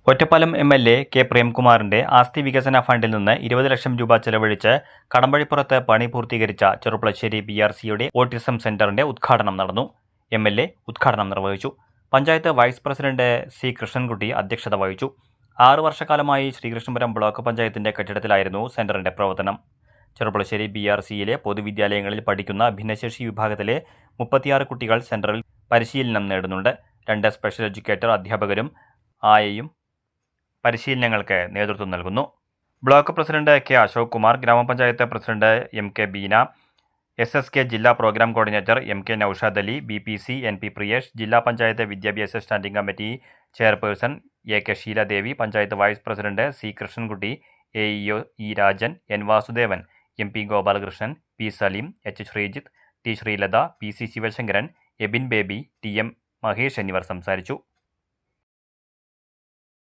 Ottapalam MLA. K. പ്രേംകുമാറിന്റെ ആസ്തി വികസന ഫണ്ടിൽ നിന്ന് 20 ലക്ഷം രൂപ ചെലവഴിച്ച് കടമ്പഴിപ്പുറത്ത് പണി പൂർത്തീകരിച്ച ചെറുപ്പളശ്ശേരി ബി.ആർ.സിയുടെ ഓട്ടിസം സെന്ററിന്റെ ഉദ്ഘാടനം നടന്നു. എം.എൽ.എ. ഉദ്ഘാടനം നിർവഹിച്ചു. Panchayat vice president C. Krishnankutty അധ്യക്ഷത വഹിച്ചു. 6 വർഷക്കാലമായി ശ്രീകൃഷ്ണപുരം ബ്ലോക്ക് പഞ്ചായത്തിന്റെ കെട്ടിടത്തിലായിരുന്നു സെന്ററിന്റെ പ്രവർത്തനം. ചെറുപ്പളശ്ശേരി ബി.ആർ.സിയിലെ പൊതുവിദ്യാലയങ്ങളിൽ പഠിക്കുന്ന ഭിന്നശേഷി വിഭാഗത്തിലെ 36 കുട്ടികൾ സെന്ററിൽ പരിശീലനം നേടുന്നുണ്ട്. 2 സ്പെഷ്യൽ എഡ്യൂക്കേറ്റർ അധ്യാപകരും ആയയും പരിശീലനങ്ങൾക്ക് നേതൃത്വം നൽകുന്നു. Block president K. Ashok Kumar, grama panchayat president M. K. Beena, SSK ജില്ലാ programme coordinator M. K. Noushad Ali, BPC N. P. Priyesh, ജില്ലാ പഞ്ചായത്ത് വിദ്യാഭ്യാസ standing committee chairperson A. K. Sheeladevi, panchayat vice president C. Krishnankutty, AEO E. Rajan, N. Vasudevan, M. P. Gopalakrishnan, P. Saleem, H. Sreejith, T. Sreelatha, P. C. Sivasankaran, Abin Baby, T. M. Mahesh എന്നിവർ സംസാരിച്ചു.